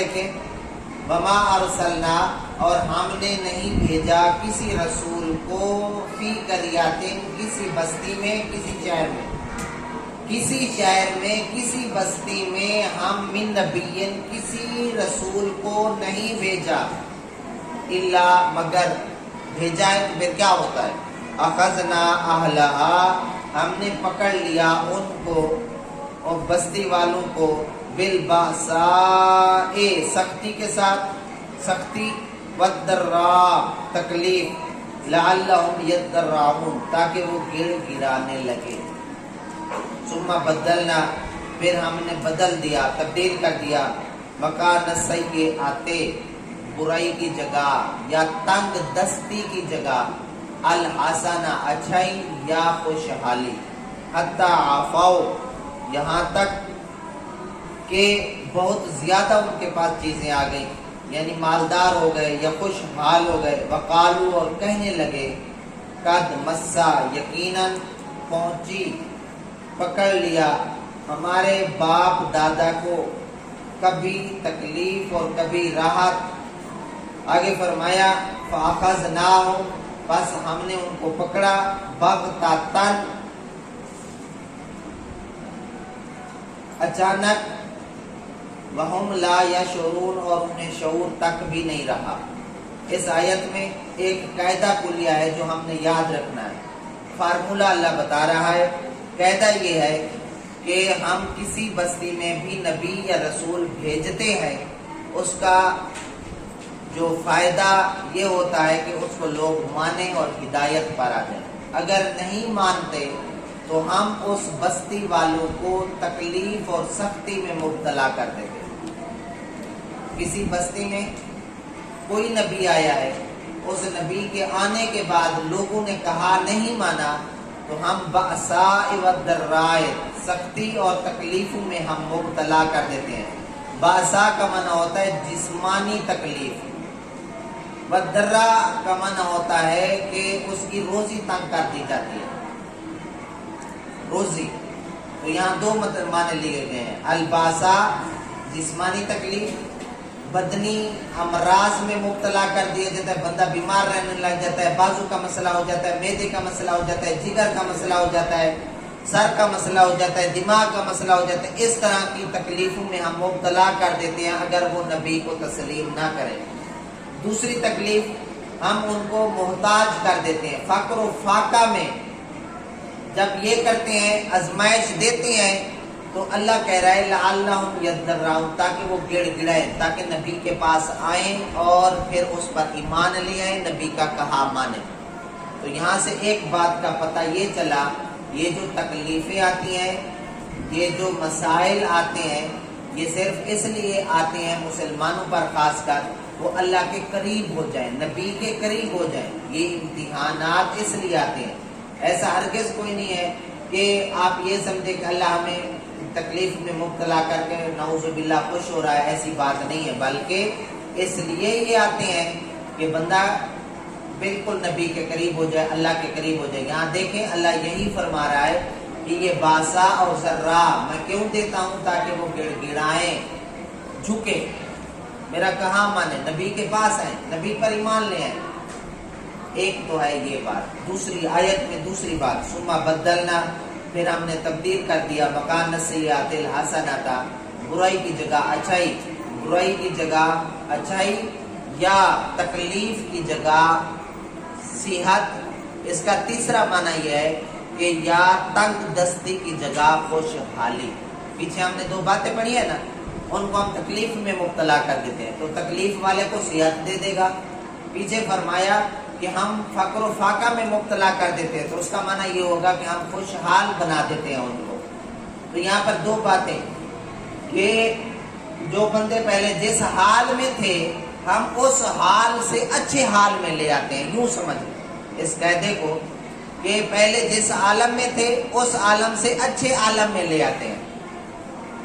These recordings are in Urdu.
دیکھیں وما ارسلنا، اور ہم نے نہیں بھیجا کسی رسول کو فی قریاتن، کسی بستی میں، کسی شہر میں، کسی بستی میں ہم من نبیین، کسی رسول کو نہیں بھیجا، الا مگر بھیجا ہے تو پھر کیا ہوتا ہے، اخذنا اہلہا، ہم نے پکڑ لیا ان کو اور بستی والوں کو، بالباساء، سختی کے ساتھ، سختی، والضراء، تکلیف، لعلہم یضرعون، تاکہ وہ گڑ گڑانے لگے۔ ثم بدلنا، پھر ہم نے بدل دیا، تبدیل کر دیا، مکان السیئات، برائی کی جگہ یا تنگ دستی کی جگہ، الحسنہ، اچھائی یا خوشحالی، حتی عفوا، یہاں تک کہ بہت زیادہ ان کے پاس چیزیں آ گئیں، یعنی مالدار ہو گئے یا خوشحال ہو گئے، وقالو، اور کہنے لگے، قد مسا، یقیناً پہنچی، پکڑ لیا ہمارے باپ دادا کو کبھی تکلیف اور کبھی راحت۔ آگے فرمایا فاخذناہم، بس ہم نے ان کو پکڑا، بغتتاً، اچانک، وہم لا یشعرون، اور انہیں شعور تک بھی نہیں رہا۔ اس آیت میں ایک قاعدہ کلیہ ہے جو ہم نے یاد رکھنا ہے، فارمولہ اللہ بتا رہا ہے۔ قاعدہ یہ ہے کہ ہم کسی بستی میں بھی نبی یا رسول بھیجتے ہیں، اس کا جو فائدہ یہ ہوتا ہے کہ اس کو لوگ مانیں اور ہدایت پر آ جائیں۔ اگر نہیں مانتے تو ہم اس بستی والوں کو تکلیف اور سختی میں مبتلا کر دیتے۔ کسی بستی میں کوئی نبی آیا ہے، اس نبی کے آنے کے بعد لوگوں نے کہا نہیں مانا، تو ہم بأساء والضراء، سختی اور تکلیفوں میں ہم مبتلا کر دیتے ہیں۔ بأساء کا معنی ہوتا ہے جسمانی تکلیف، والضراء کا معنی ہوتا ہے کہ اس کی روزی تنگ کر دی جاتی ہے، روزی۔ تو یہاں دو معنی لیے گئے ہیں، الباسا، جسمانی تکلیف، بدنی امراض میں مبتلا کر دیا جاتا ہے، بندہ بیمار رہنے لگ جاتا ہے، بازو کا مسئلہ ہو جاتا ہے، معدے کا مسئلہ ہو جاتا ہے، جگر کا مسئلہ ہو جاتا ہے، سر کا مسئلہ ہو جاتا ہے، دماغ کا مسئلہ ہو جاتا ہے۔ اس طرح کی تکلیفوں میں ہم مبتلا کر دیتے ہیں اگر وہ نبی کو تسلیم نہ کرے۔ دوسری تکلیف، ہم ان کو محتاج کر دیتے ہیں، فقر و فاقہ میں جب یہ کرتے ہیں، آزمائش دیتے ہیں، تو اللہ کہہ رہا ہے لعلہم یضرعون، تاکہ وہ گڑ گڑائیں، تاکہ نبی کے پاس آئیں اور پھر اس پر ایمان لے آئیں، نبی کا کہا مانیں۔ تو یہاں سے ایک بات کا پتہ یہ چلا، یہ جو تکلیفیں آتی ہیں، یہ جو مسائل آتے ہیں، یہ صرف اس لیے آتے ہیں مسلمانوں پر خاص کر، وہ اللہ کے قریب ہو جائیں، نبی کے قریب ہو جائیں۔ یہ امتحانات اس لیے آتے ہیں، ایسا ہرگز کوئی نہیں ہے کہ آپ یہ سمجھے کہ اللہ ہمیں تکلیف میں مبتلا کر کے نعوذ باللہ خوش ہو رہا ہے، ایسی بات نہیں ہے، بلکہ اس لیے یہ آتے ہیں کہ بندہ بالکل نبی کے قریب ہو جائے، اللہ کے قریب ہو جائے۔ یہاں دیکھیں اللہ یہی فرما رہا ہے کہ یہ باسا اور ذرا میں کیوں دیتا ہوں، تاکہ وہ گڑ گڑائیں، جھکے، میرا کہا مانے، نبی کے پاس آئیں، نبی پر ایمان لے آئیں۔ ایک تو ہے یہ بات۔ دوسری آیت میں دوسری بات، ثم بدلنا، پھر ہم نے تبدیل کر دیا، مکان السیئات الحسنۃ، برائی کی جگہ اچھائی، برائی کی جگہ اچھائی یا تکلیف کی جگہ صحت۔ اس کا تیسرا معنی یہ ہے کہ یا تنگ دستی کی جگہ خوشحالی۔ پیچھے ہم نے دو باتیں پڑھی ہیں نا، ان کو ہم تکلیف میں مبتلا کر دیتے ہیں، تو تکلیف والے کو صحت دے دے گا۔ پیچھے فرمایا کہ ہم فقر و فاقہ میں مبتلا کر دیتے ہیں، تو اس کا معنی یہ ہوگا کہ ہم خوشحال بنا دیتے ہیں ان کو۔ تو یہاں پر دو باتیں کہ جو بندے پہلے جس حال میں تھے، ہم اس حال سے اچھے حال میں لے آتے ہیں، یوں سمجھ اس قاعدے کو کہ پہلے جس عالم میں تھے اس عالم سے اچھے عالم میں لے آتے ہیں۔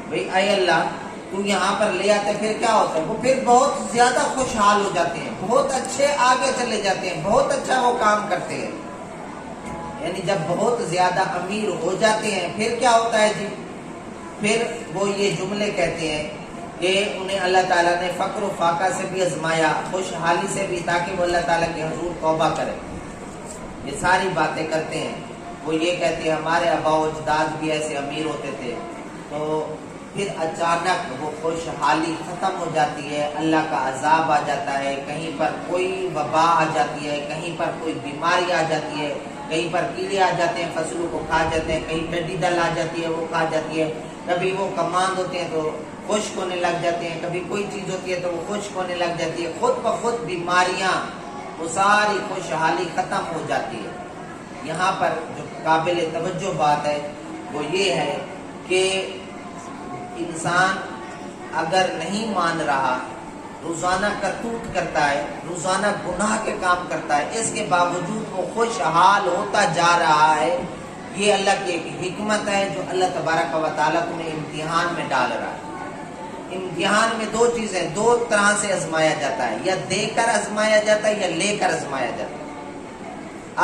بھئی اے اللہ تو یہاں پر لے آتے، پھر کیا ہوتا ہے، وہ پھر بہت زیادہ خوشحال ہو جاتے ہیں، بہت اچھے آگے چلے جاتے ہیں، بہت اچھا وہ کام کرتے ہیں۔ یعنی جب بہت زیادہ امیر ہو جاتے ہیں پھر کیا ہوتا ہے جی، پھر وہ یہ جملے کہتے ہیں کہ انہیں اللہ تعالیٰ نے فقر و فاقہ سے بھی آزمایا، خوشحالی سے بھی، تاکہ وہ اللہ تعالیٰ کے حضور توبہ کرے۔ یہ ساری باتیں کرتے ہیں۔ وہ یہ کہتے ہیں ہمارے آباء و اجداد بھی ایسے امیر ہوتے تھے، تو پھر اچانک وہ خوشحالی ختم ہو جاتی ہے، اللہ کا عذاب آ جاتا ہے، کہیں پر کوئی وبا آ جاتی ہے، کہیں پر کوئی بیماری آ جاتی ہے، کہیں پر کیڑے آ جاتے ہیں، فصلوں کو کھا جاتے ہیں، کہیں ٹڈی دل آ جاتی ہے، وہ کھا جاتی ہے، کبھی وہ کماند ہوتے ہیں تو خشک ہونے لگ جاتے ہیں، کبھی کوئی چیز ہوتی ہے تو وہ خشک ہونے لگ جاتی ہے، خود بخود بیماریاں، وہ ساری خوشحالی ختم ہو جاتی ہے۔ یہاں پر جو قابل توجہ بات ہے وہ یہ ہے کہ انسان اگر نہیں مان رہا، روزانہ کرتوت کرتا ہے، روزانہ گناہ کے کام کرتا ہے، اس کے باوجود وہ خوشحال ہوتا جا رہا ہے، یہ اللہ کی ایک حکمت ہے جو اللہ تبارک و تعالیٰ تمہیں امتحان میں ڈال رہا ہے۔ امتحان میں دو چیزیں، دو طرح سے آزمایا جاتا ہے، یا دے کر آزمایا جاتا ہے یا لے کر آزمایا جاتا ہے۔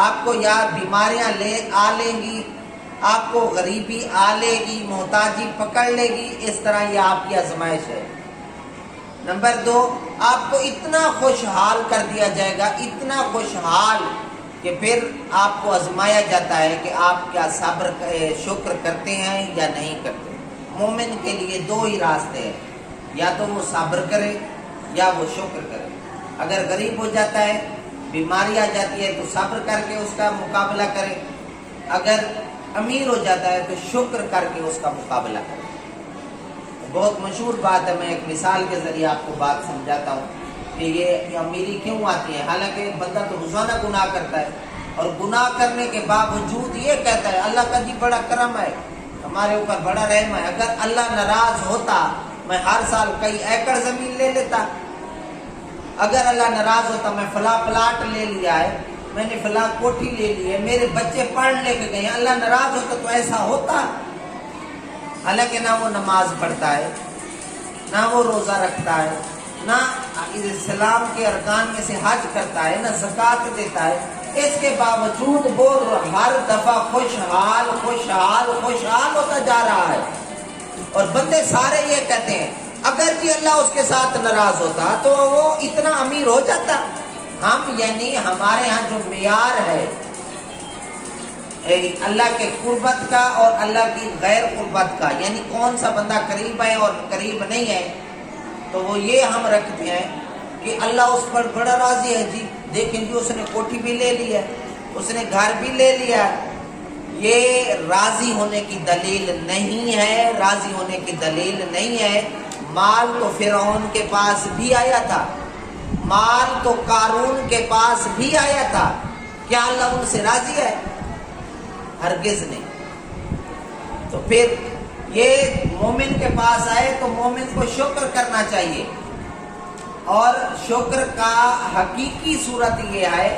آپ کو یا بیماریاں آ لیں گی، آپ کو غریبی آ لے گی، محتاجی پکڑ لے گی، اس طرح یہ آپ کی آزمائش ہے۔ نمبر دو، آپ کو اتنا خوشحال کر دیا جائے گا، اتنا خوشحال کہ پھر آپ کو آزمایا جاتا ہے کہ آپ کیا صبر شکر کرتے ہیں یا نہیں کرتے۔ مومن کے لیے دو ہی راستے ہیں، یا تو وہ صبر کرے یا وہ شکر کرے۔ اگر غریب ہو جاتا ہے، بیماری آ جاتی ہے تو صبر کر کے اس کا مقابلہ کرے، اگر امیر ہو جاتا ہے تو شکر کر کے اس کا مقابلہ کرے۔ بہت مشہور بات ہے، میں ایک مثال کے ذریعے آپ کو بات سمجھاتا ہوں کہ یہ امیری کیوں آتی ہے۔ حالانکہ بندہ تو روزانہ گناہ کرتا ہے، اور گناہ کرنے کے باوجود یہ کہتا ہے اللہ کا جی بڑا کرم ہے، ہمارے اوپر بڑا رحم ہے، اگر اللہ ناراض ہوتا میں ہر سال کئی ایکڑ زمین لے لیتا، اگر اللہ ناراض ہوتا میں فلاں پلاٹ لے لیا ہے، میں نے فلاں کوٹھی لے لی ہے، میرے بچے پڑھ لے کے گئے ہیں، اللہ ناراض ہوتا تو ایسا ہوتا۔ حالانکہ نہ وہ نماز پڑھتا ہے، نہ وہ روزہ رکھتا ہے، نہ اسلام کے ارکان میں سے حج کرتا ہے، نہ زکوٰۃ دیتا ہے، اس کے باوجود وہ ہر دفعہ خوشحال خوشحال خوشحال ہوتا جا رہا ہے۔ اور بندے سارے یہ کہتے ہیں اگر جی اللہ اس کے ساتھ ناراض ہوتا تو وہ اتنا امیر ہو جاتا۔ ہم یعنی ہمارے ہاں جو معیار ہے اللہ کے قربت کا اور اللہ کی غیر قربت کا، یعنی کون سا بندہ قریب ہے اور قریب نہیں ہے، تو وہ یہ ہم رکھتے ہیں کہ اللہ اس پر بڑا راضی ہے، جی دیکھیں جی اس نے کوٹھی بھی لے لی ہے، اس نے گھر بھی لے لیا ہے۔ یہ راضی ہونے کی دلیل نہیں ہے، راضی ہونے کی دلیل نہیں ہے۔ مال تو فرعون کے پاس بھی آیا تھا، مال تو قارون کے پاس بھی آیا تھا، کیا اللہ ان سے راضی ہے؟ ہرگز نہیں۔ تو پھر یہ مومن کے پاس آئے تو مومن کو شکر کرنا چاہیے، اور شکر کا حقیقی صورت یہ ہے،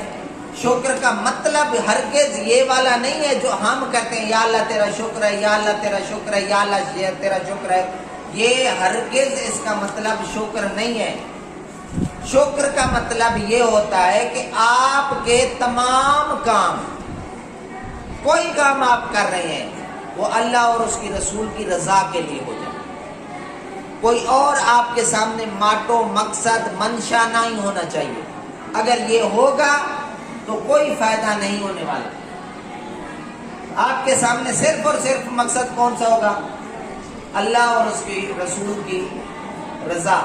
شکر کا مطلب ہرگز یہ والا نہیں ہے جو ہم کہتے ہیں یا اللہ تیرا شکر ہے، یا اللہ تیرا شکر ہے، یا اللہ تیرا شکر ہے، یہ ہرگز اس کا مطلب شکر نہیں ہے۔ شکر کا مطلب یہ ہوتا ہے کہ آپ کے تمام کام، کوئی کام آپ کر رہے ہیں وہ اللہ اور اس کی رسول کی رضا کے لیے ہو جائے، کوئی اور آپ کے سامنے ماٹو مقصد منشا نہیں ہونا چاہیے۔ اگر یہ ہوگا تو کوئی فائدہ نہیں ہونے والا۔ آپ کے سامنے صرف اور صرف مقصد کون سا ہوگا؟ اللہ اور اس کی رسول کی رضا۔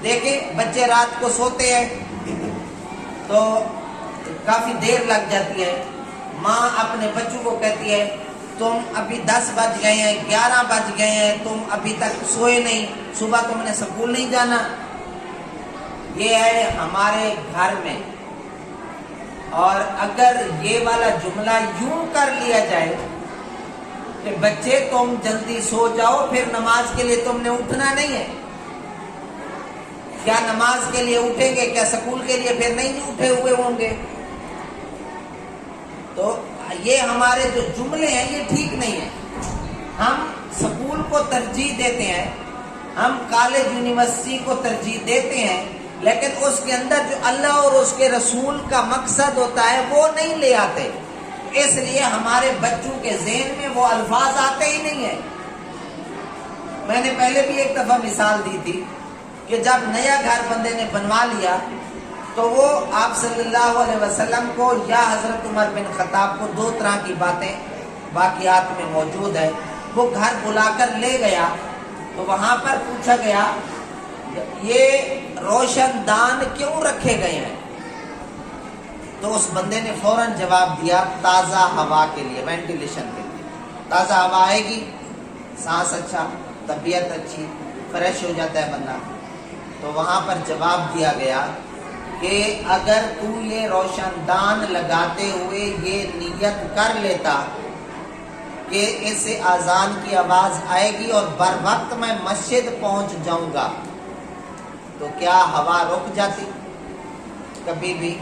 دیکھیں بچے رات کو سوتے ہیں تو کافی دیر لگ جاتی ہے، ماں اپنے بچوں کو کہتی ہے تم ابھی 10 بج گئے ہیں، 11 بج گئے ہیں، تم ابھی تک سوئے نہیں، صبح تم نے سکول نہیں جانا۔ یہ ہے ہمارے گھر میں۔ اور اگر یہ والا جملہ یوں کر لیا جائے کہ بچے تم جلدی سو جاؤ، پھر نماز کے لیے تم نے اٹھنا نہیں ہے، کیا نماز کے لیے اٹھیں گے؟ کیا سکول کے لیے پھر نہیں اٹھے ہوئے ہوں گے؟ تو یہ ہمارے جو جملے ہیں یہ ٹھیک نہیں ہیں۔ ہم سکول کو ترجیح دیتے ہیں، ہم کالج یونیورسٹی کو ترجیح دیتے ہیں، لیکن اس کے اندر جو اللہ اور اس کے رسول کا مقصد ہوتا ہے وہ نہیں لے آتے، اس لیے ہمارے بچوں کے ذہن میں وہ الفاظ آتے ہی نہیں ہیں۔ میں نے پہلے بھی ایک دفعہ مثال دی تھی کہ جب نیا گھر بندے نے بنوا لیا تو وہ آپ صلی اللہ علیہ وسلم کو یا حضرت عمر بن خطاب کو 2 طرح کی باتیں باقیات میں موجود ہے، وہ گھر بلا کر لے گیا تو وہاں پر پوچھا گیا یہ روشن دان کیوں رکھے گئے ہیں؟ تو اس بندے نے فوراً جواب دیا تازہ ہوا کے لیے، وینٹیلیشن کے لیے، تازہ ہوا آئے گی، سانس اچھا، طبیعت اچھی، فریش ہو جاتا ہے بندہ۔ تو وہاں پر جواب دیا گیا کہ اگر تو یہ روشن دان لگاتے ہوئے یہ نیت کر لیتا کہ اس سے اذان کی آواز آئے گی اور بر وقت میں مسجد پہنچ جاؤں گا، تو کیا ہوا رک جاتی؟ کبھی بھی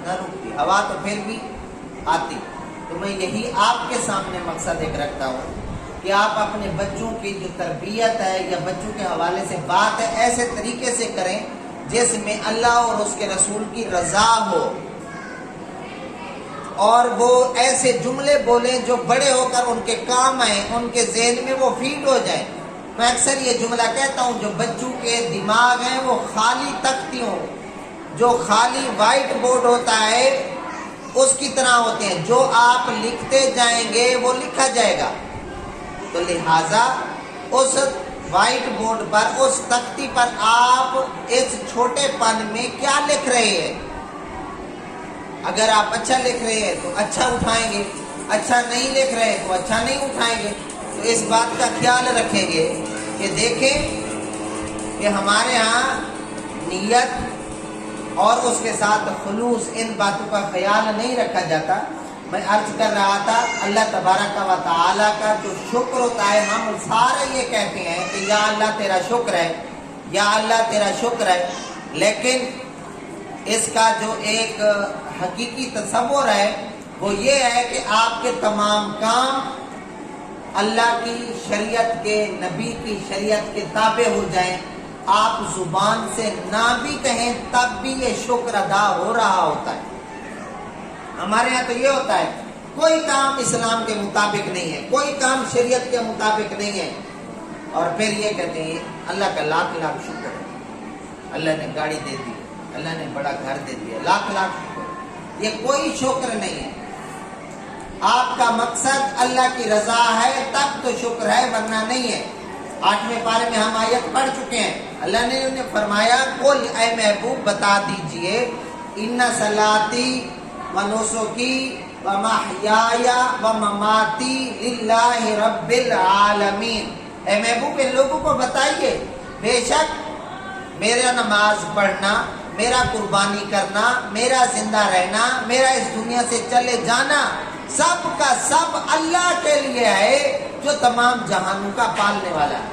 نہ رکتی، ہوا تو پھر بھی آتی۔ تو میں یہی آپ کے سامنے مقصد ایک رکھتا ہوں کہ آپ اپنے بچوں کی جو تربیت ہے یا بچوں کے حوالے سے بات ہے ایسے طریقے سے کریں جس میں اللہ اور اس کے رسول کی رضا ہو، اور وہ ایسے جملے بولیں جو بڑے ہو کر ان کے کام آئیں، ان کے ذہن میں وہ فیڈ ہو جائیں۔ میں اکثر یہ جملہ کہتا ہوں جو بچوں کے دماغ ہیں وہ خالی تختیوں، جو خالی وائٹ بورڈ ہوتا ہے اس کی طرح ہوتے ہیں، جو آپ لکھتے جائیں گے وہ لکھا جائے گا۔ تو لہٰذا اس وائٹ بورڈ پر، اس تختی پر آپ اس چھوٹے پن میں کیا لکھ رہے ہیں؟ اگر آپ اچھا لکھ رہے ہیں تو اچھا اٹھائیں گے، اچھا نہیں لکھ رہے تو اچھا نہیں اٹھائیں گے۔ تو اس بات کا خیال رکھیں گے کہ دیکھیں کہ ہمارے ہاں نیت اور اس کے ساتھ خلوص، ان باتوں کا خیال نہیں رکھا جاتا۔ میں عرض کر رہا تھا اللہ تبارک و تعالیٰ کا جو شکر ہوتا ہے، ہم سارے یہ کہتے ہیں کہ یا اللہ تیرا شکر ہے، یا اللہ تیرا شکر ہے، لیکن اس کا جو ایک حقیقی تصور ہے وہ یہ ہے کہ آپ کے تمام کام اللہ کی شریعت کے، نبی کی شریعت کے تابع ہو جائیں، آپ زبان سے نہ بھی کہیں تب بھی یہ شکر ادا ہو رہا ہوتا ہے۔ ہمارے ہاں تو یہ ہوتا ہے کوئی کام اسلام کے مطابق نہیں ہے، کوئی کام شریعت کے مطابق نہیں ہے، اور پھر یہ کہتے ہیں اللہ کا لاکھ لاکھ شکر ہے، اللہ نے گاڑی دے دی، اللہ نے بڑا گھر دے دیا، لاکھ لاکھ شکر۔ یہ کوئی شکر نہیں ہے۔ آپ کا مقصد اللہ کی رضا ہے تب تو شکر ہے، ورنہ نہیں ہے۔ 8ویں پارے میں ہم آیت پڑھ چکے ہیں، اللہ نے انہیں فرمایا قل اے محبوب بتا دیجئے ان صلاتی و نسکی و محیای و مماتی للہ رب العالمین۔ اے محبوب ان لوگوں کو بتائیے بے شک میرا نماز پڑھنا، میرا قربانی کرنا، میرا زندہ رہنا، میرا اس دنیا سے چلے جانا سب کا سب اللہ کے لیے ہے جو تمام جہانوں کا پالنے والا ہے۔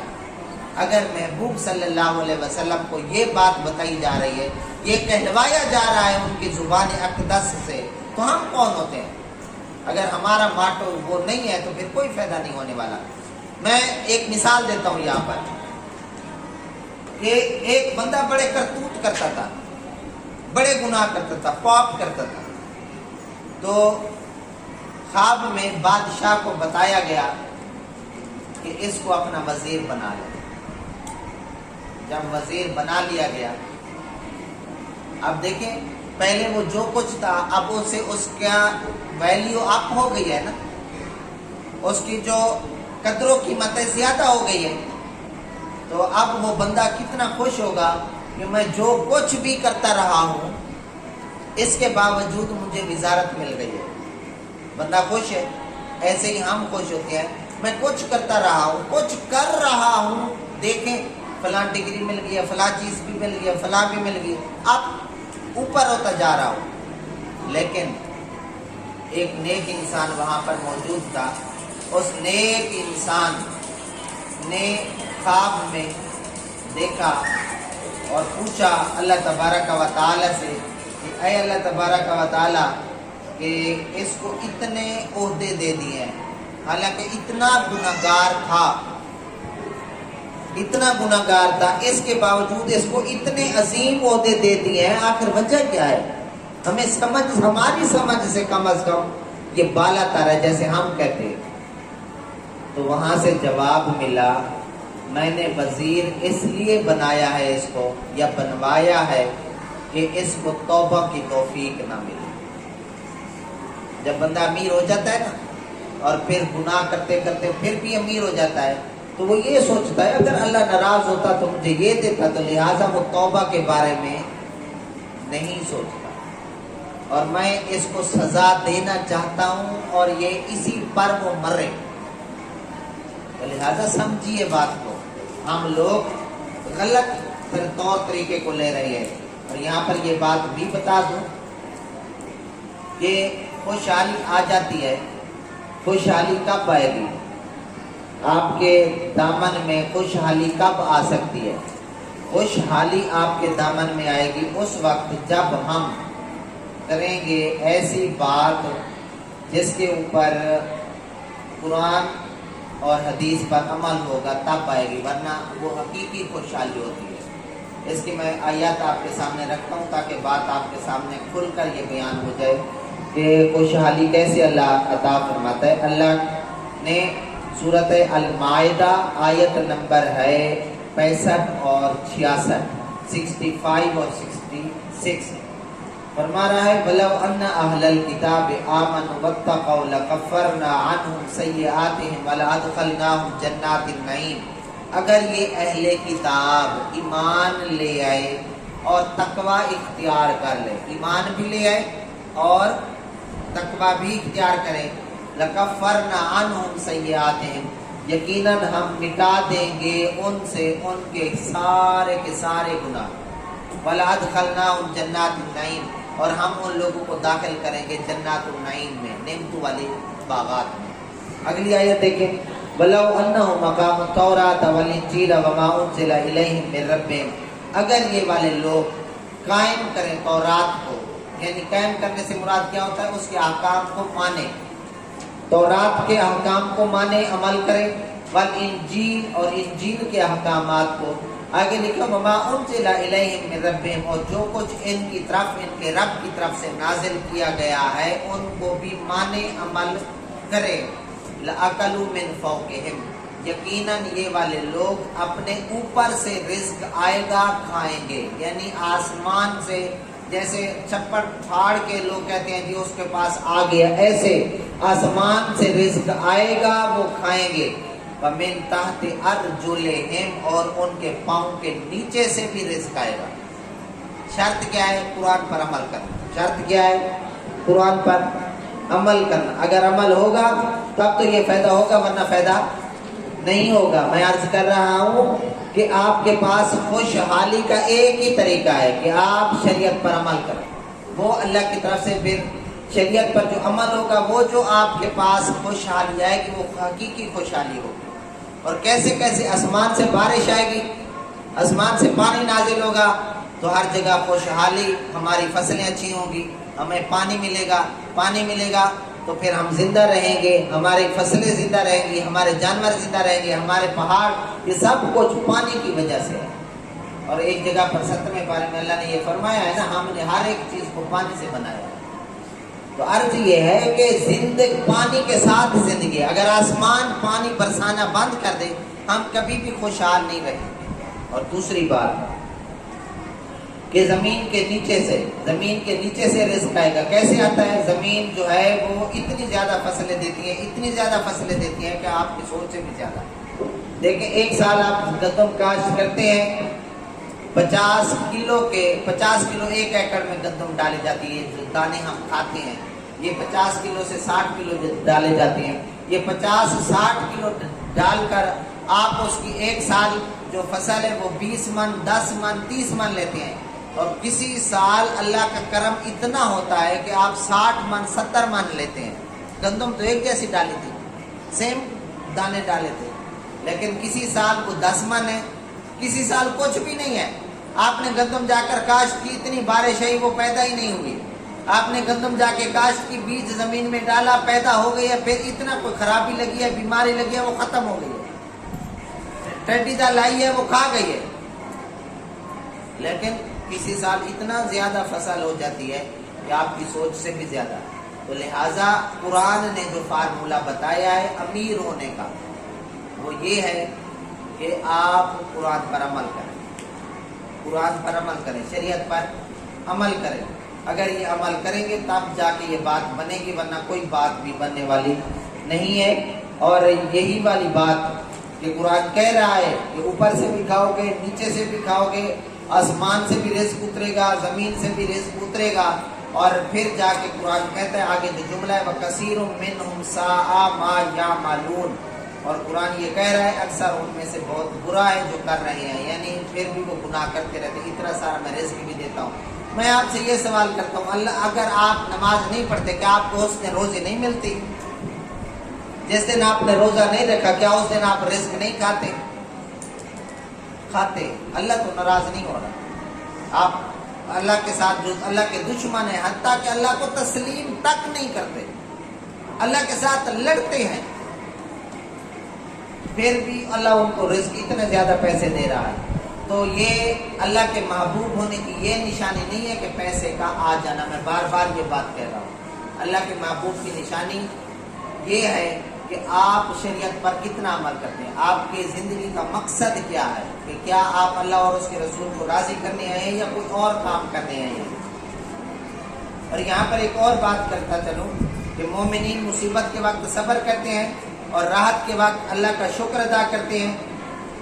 اگر محبوب صلی اللہ علیہ وسلم کو یہ بات بتائی جا رہی ہے، یہ کہلوایا جا رہا ہے ان کی زبان اقدس سے، تو ہم کون ہوتے ہیں؟ اگر ہمارا ماٹو وہ نہیں ہے تو پھر کوئی فائدہ نہیں ہونے والا۔ میں ایک مثال دیتا ہوں یہاں پر کہ ایک بندہ بڑے کرتوت کرتا تھا، بڑے گناہ کرتا تھا، پاپ کرتا تھا، تو خواب میں بادشاہ کو بتایا گیا کہ اس کو اپنا وزیر بنا لے۔ جب وزیر بنا لیا گیا، اب دیکھیں پہلے وہ جو کچھ تھا اب اسے اس کا ویلیو اپ ہو گئی ہے نا، اس کی جو قدر و قیمتیں زیادہ ہو گئی ہے، تو اب وہ بندہ کتنا خوش ہوگا کہ میں جو کچھ بھی کرتا رہا ہوں اس کے باوجود مجھے وزارت مل گئی ہے۔ بندہ خوش ہے، ایسے ہی ہم خوش ہوتے ہیں، میں کچھ کرتا رہا ہوں، کچھ کر رہا ہوں، دیکھیں فلاں ڈگری مل گئی ہے، فلاں چیز بھی مل گئی ہے، فلاں بھی مل گئی، اب اوپر ہوتا جا رہا ہوں۔ لیکن ایک نیک انسان وہاں پر موجود تھا، اس نیک انسان نے خواب میں دیکھا اور پوچھا اللہ تبارک و تعالی سے کہ اے اللہ تبارک و تعالی کہ اس کو اتنے عہدے دے دیے ہیں، حالانکہ اتنا گناہگار تھا، اتنا گناہگار تھا، اس کے باوجود اس کو اتنے عظیم عہدے دے دیے ہیں، آخر وجہ کیا ہے؟ ہمیں سمجھ، ہماری سمجھ سے کم از کم یہ بالا تر ہے جیسے ہم کہتے ہیں۔ تو وہاں سے جواب ملا میں نے وزیر اس لیے بنایا ہے اس کو یا بنوایا ہے کہ اس کو توبہ کی توفیق نہ ملے۔ جب بندہ امیر ہو جاتا ہے نا اور پھر گناہ کرتے کرتے پھر بھی امیر ہو جاتا ہے تو وہ یہ سوچتا ہے اگر اللہ ناراض ہوتا تو مجھے یہ دیتا، تو لہٰذا وہ توبہ کے بارے میں نہیں سوچتا، اور میں اس کو سزا دینا چاہتا ہوں اور یہ اسی پر وہ مرے۔ تو لہٰذا سمجھیے بات کو، ہم لوگ غلط طور طریقے کو لے رہے ہیں۔ اور یہاں پر یہ بات بھی بتا دوں کہ خوشحالی آ جاتی ہے، خوشحالی کب آئے گی؟ آپ کے دامن میں خوشحالی کب آ سکتی ہے؟ خوشحالی آپ کے دامن میں آئے گی اس وقت جب ہم کریں گے ایسی بات جس کے اوپر قرآن اور حدیث پر عمل ہوگا، تب آئے گی، ورنہ وہ حقیقی خوشحالی ہوتی ہے۔ اس کی میں آیات آپ کے سامنے رکھتا ہوں تاکہ بات آپ کے سامنے کھل کر یہ بیان ہو جائے کہ خوشحالی کیسے اللہ عطا فرماتا ہے۔ اللہ نے سورۃ المائدہ آیت نمبر ہے 65 اور 66، 65 اور 66 فرما رہا ہے وَلَوْ أَنَّ أَهْلَ الْكِتَابِ آمَنُوا وَاتَّقَوْا لَكَفَّرْنَا عَنْهُمْ سَيِّئَاتِهِمْ وَلَأَدْخَلْنَاهُمْ جَنَّاتِ النَّعِيمِ۔ اگر یہ اہل کتاب ایمان لے آئے اور تقوی اختیار کر لے، ایمان بھی لے آئے اور تقوی بھی اختیار کرے، لَكَفَّرْنَا عَنْهُمْ سَيِّئَاتِهِمْ، یقیناً ہم مٹا دیں گے ان سے ان کے سارے گناہ، وَلَأَدْخَلْنَاهُمْ جَنَّاتِ النَّعِيمِ، اور ہم ان لوگوں کو داخل کریں گے جنات النعیم میں، نعمتوں والے باغات میں۔ اگلی آیت دیکھیں وَلَوْ أَنَّهُمْ أَقَامُوا التَّوْرَاةَ وَالْإِنْجِيلَ وَمَا أُنزِلَ إِلَيْهِمْ مِنْ رَبِّهِمْ، اگر یہ والے لوگ قائم کریں تورات کو، یعنی قائم کرنے سے مراد کیا ہوتا ہے؟ اس کے احکام کو مانے، تورات کے احکام کو مانے، عمل کرے، والانجیل اور انجیل کے احکامات کو، آگے لکھا وما انزل الیہم من ربہم، اور جو کچھ ان کی طرف ان کے رب کی طرف سے نازل کیا گیا ہے ان کو بھی مانے، عمل کرے، لأکلوا من فوقہم، یقیناً یہ والے لوگ اپنے اوپر سے رزق آئے گا کھائیں گے، یعنی آسمان سے جیسے چھپڑ پھاڑ کے لوگ کہتے ہیں جی اس کے پاس آ گیا، ایسے آسمان سے رزق آئے گا وہ کھائیں گے، وَمِن تَحْتِ أَرْجُلِهِمْ، اور ان کے پاؤں کے نیچے سے بھی رزق آئے گا۔ شرط کیا ہے؟ قرآن پر عمل کرنا۔ شرط کیا ہے؟ قرآن پر عمل کرنا۔ اگر عمل ہوگا تب تو یہ فائدہ ہوگا، ورنہ فائدہ نہیں ہوگا۔ میں عرض کر رہا ہوں کہ آپ کے پاس خوشحالی کا ایک ہی طریقہ ہے کہ آپ شریعت پر عمل کریں، وہ اللہ کی طرف سے پھر شریعت پر جو عمل ہوگا وہ جو آپ کے پاس خوشحالی آئے گی وہ حقیقی خوشحالی ہوگی۔ اور کیسے کیسے؟ آسمان سے بارش آئے گی، آسمان سے پانی نازل ہوگا تو ہر جگہ خوشحالی، ہماری فصلیں اچھی ہوں گی، ہمیں پانی ملے گا تو پھر ہم زندہ رہیں گے، ہماری فصلیں زندہ رہیں گی، ہمارے جانور زندہ رہیں گے، ہمارے پہاڑ، یہ سب کچھ پانی کی وجہ سے ہے۔ اور ایک جگہ پر 7ویں پارے میں اللہ نے یہ فرمایا ہے نا، ہم نے ہر ایک چیز کو پانی سے بنایا ہے۔ تو عرض یہ ہے کہ پانی کے ساتھ زندگی، اگر آسمان پانی برسانا بند کر دے ہم کبھی بھی خوشحال نہیں رہیں گے۔ اور دوسری بات کہ زمین کے نیچے سے رزق آئے گا۔ کیسے آتا ہے؟ زمین جو ہے وہ اتنی زیادہ فصلیں دیتی ہیں کہ آپ کی سوچ سے بھی زیادہ۔ دیکھیں ایک سال آپ گندم کاشت کرتے ہیں، 50 کلو ایک ایکڑ میں گندم ڈالی جاتی ہے، جو دانے ہم کھاتے ہیں یہ 50 کلو سے 60 کلو ڈالے جاتے ہیں۔ یہ 50-60 کلو ڈال کر آپ اس کی ایک سال جو فصل ہے وہ 20 من 10 من 30 من لیتے ہیں، اور کسی سال اللہ کا کرم اتنا ہوتا ہے کہ آپ 60 من 70 من لیتے ہیں۔ گندم تو ایک جیسی ڈالی تھی، سیم دانے ڈالے تھے، لیکن کسی سال وہ 10 من ہے، کسی سال کچھ بھی نہیں ہے۔ آپ نے گندم جا کر کاشت کی، اتنی بارش آئی وہ پیدا ہی نہیں ہوئی۔ آپ نے گندم جا کے کاشت کی، بیج زمین میں ڈالا، پیدا ہو گئی ہے، پھر اتنا کوئی خرابی لگی ہے، بیماری لگی ہے، وہ ختم ہو گئی ہے، ٹڈی دال لائی ہے وہ کھا گئی ہے۔ لیکن کسی سال اتنا زیادہ فصل ہو جاتی ہے کہ آپ کی سوچ سے بھی زیادہ۔ تو لہٰذا قرآن نے جو فارمولہ بتایا ہے امیر ہونے کا وہ یہ ہے کہ آپ قرآن پر عمل کریں، قرآن پر عمل کریں، شریعت پر عمل کریں. اگر یہ عمل کریں گے تب جا کے یہ بات بنے گی، ورنہ کوئی بات بھی بننے والی نہیں ہے. اور یہی والی بات کہ قرآن کہہ رہا ہے کہ اوپر سے بھی کھاؤ گے، نیچے سے بھی کھاؤ گے، آسمان سے بھی رزق اترے گا، زمین سے بھی رزق اترے گا. اور پھر جا کے قرآن کہتا ہے آگے جو جملہ ہے وَكَثِيرٌ مِّنْهُمْ سَاءَ مَا يَعْمَلُونَ، اور قرآن یہ کہہ رہا ہے اکثر ان میں سے بہت برا ہے جو کر رہے ہیں، یعنی پھر بھی وہ گناہ کرتے رہتے ہیں. اتنا سارا میں رزق بھی دیتا ہوں. میں آپ سے یہ سوال کرتا ہوں، اللہ اگر آپ نماز نہیں پڑھتے کیا آپ کو اس دن روزی نہیں ملتی؟ جس دن آپ نے روزہ نہیں رکھا کیا اس دن آپ رزق نہیں کھاتے؟ کھاتے. اللہ تو ناراض نہیں ہو رہا. آپ اللہ کے ساتھ جو اللہ کے دشمن ہیں، حتیٰ کہ اللہ کو تسلیم تک نہیں کرتے، اللہ کے ساتھ لڑتے ہیں، پھر بھی اللہ ان کو رزق اتنے زیادہ پیسے دے رہا ہے. تو یہ اللہ کے محبوب ہونے کی یہ نشانی نہیں ہے کہ پیسے کا آ جانا. میں بار بار یہ بات کہہ رہا ہوں، اللہ کے محبوب کی نشانی یہ ہے کہ آپ شریعت پر کتنا عمل کرتے ہیں. آپ کی زندگی کا مقصد کیا ہے، کہ کیا آپ اللہ اور اس کے رسول کو راضی کرنے آئے ہیں یا کوئی اور کام کرنے آئے ہیں. اور یہاں پر ایک اور بات کرتا چلوں کہ مومنین مصیبت کے وقت صبر کرتے ہیں اور راحت کے وقت اللہ کا شکر ادا کرتے ہیں.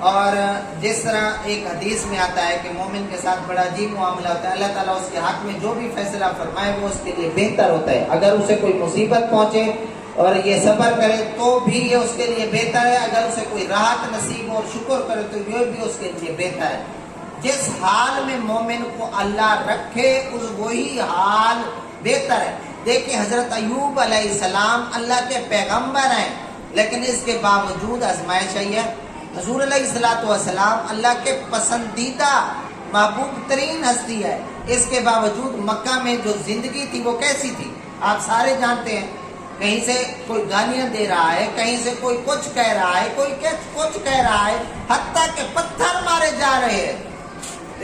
اور جس طرح ایک حدیث میں آتا ہے کہ مومن کے ساتھ بڑا عجیب معاملہ ہوتا ہے، اللہ تعالیٰ اس کے حق میں جو بھی فیصلہ فرمائے وہ اس کے لیے بہتر ہوتا ہے. اگر اسے کوئی مصیبت پہنچے اور یہ صبر کرے تو بھی یہ اس کے لیے بہتر ہے، اگر اسے کوئی راحت نصیب اور شکر کرے تو یہ بھی اس کے لیے بہتر ہے. جس حال میں مومن کو اللہ رکھے اس وہی حال بہتر ہے. دیکھیں حضرت ایوب علیہ السلام اللہ کے پیغمبر ہیں، لیکن اس کے باوجود آزمائش آئی ہے. حضور علیہ السلام اللہ کے پسندیدہ محبوب ترین ہستی ہے، اس کے باوجود مکہ میں جو زندگی تھی وہ کیسی تھی آپ سارے جانتے ہیں. کہیں سے کوئی گالیاں دے رہا ہے، کہیں سے کوئی کچھ کہہ رہا ہے، کوئی کچھ کہہ رہا ہے، حتیٰ کہ پتھر مارے جا رہے ہیں.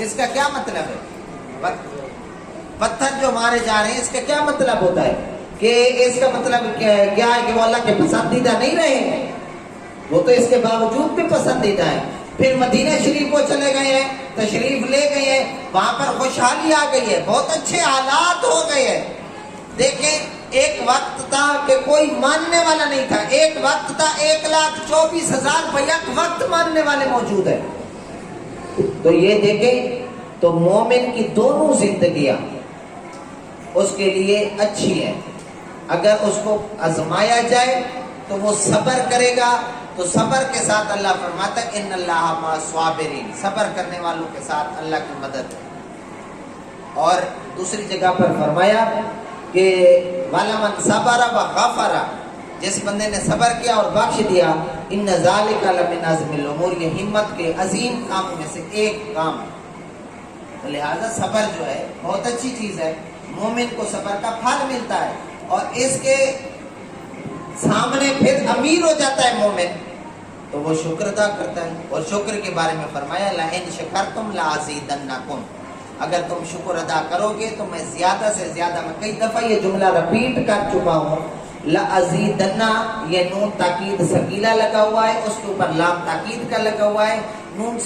اس کا کیا مطلب ہے؟ پتھر جو مارے جا رہے ہیں اس کا کیا مطلب ہوتا ہے؟ کہ اس کا مطلب کیا ہے کہ وہ اللہ کے پسندیدہ نہیں رہے ہیں؟ وہ تو اس کے باوجود بھی پسندیدہ ہے. پھر مدینہ شریف کو چلے گئے ہیں، تشریف لے گئے ہیں، وہاں پر خوشحالی آ گئی ہے، بہت اچھے حالات ہو گئے ہیں. دیکھیں ایک وقت تھا کہ کوئی ماننے والا نہیں تھا، ایک وقت تھا 1,24,000 بیک وقت ماننے والے موجود ہیں. تو یہ دیکھیں تو مومن کی دونوں زندگیاں اس کے لیے اچھی ہیں. اگر اس کو آزمایا جائے تو وہ صبر کرے گا، تو صبر کے ساتھ اللہ فرماتا ہے ان اللہ مع الصابرین، صبر کرنے والوں کے ساتھ اللہ کی مدد ہے. اور دوسری جگہ پر فرمایا کہ وَلَمَنْ صَبَرَ وَغَفَرَ، جس بندے نے صبر کیا اور بخش دیا، ان ذالک لمن عزم الامور، یہ ہمت کے عظیم کاموں میں سے ایک کام ہے. لہذا صبر جو ہے بہت اچھی چیز ہے، مومن کو صبر کا پھل ملتا ہے. اور اس کے سامنے پھر امیر ہو جاتا ہے مومن تو وہ شکر ادا کرتا ہے. اور شکر کے بارے میں فرمایا لَإِن شَكَرْتُمْ لَأَزِيدَنَّكُمْ، اگر تم شکر ادا کرو گے تو میں زیادہ سے زیادہ، میں کئی دفعہ یہ جملہ رپیٹ کر چکا ہوں، لَأَزِيدَنَّ، یہ نون تاکید ثقیلہ لگا ہوا ہے، اس کے اوپر لام تاکید کا لگا ہوا ہے. نون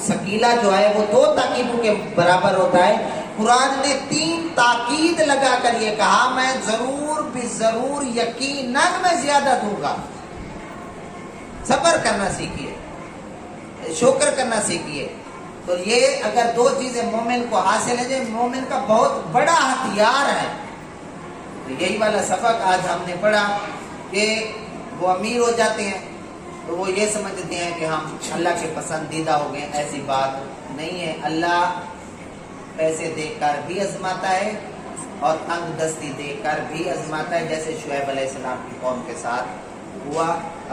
ثقیلہ جو ہے وہ 2 تاکیدوں کے برابر ہوتا ہے. قرآن نے 3 تاکید لگا کر یہ کہا میں ضرور بضرور یقیناً میں زیادہ دوں گا. صبر کرنا سیکھیے، شکر کرنا سیکھیے. تو یہ اگر 2 چیزیں مومن کو حاصل ہے، مومن کا بہت بڑا ہتھیار ہے. تو یہی والا سبق آج ہم نے پڑھا کہ وہ امیر ہو جاتے ہیں تو وہ یہ سمجھتے ہیں کہ ہم اللہ کے پسندیدہ ہو گئے. ایسی بات نہیں ہے. اللہ پیسے دے کر بھی آزماتا ہے اور تنگ دستی دے کر بھی آزماتا ہے، جیسے شعیب علیہ السلام کی قوم کے ساتھ ہوا.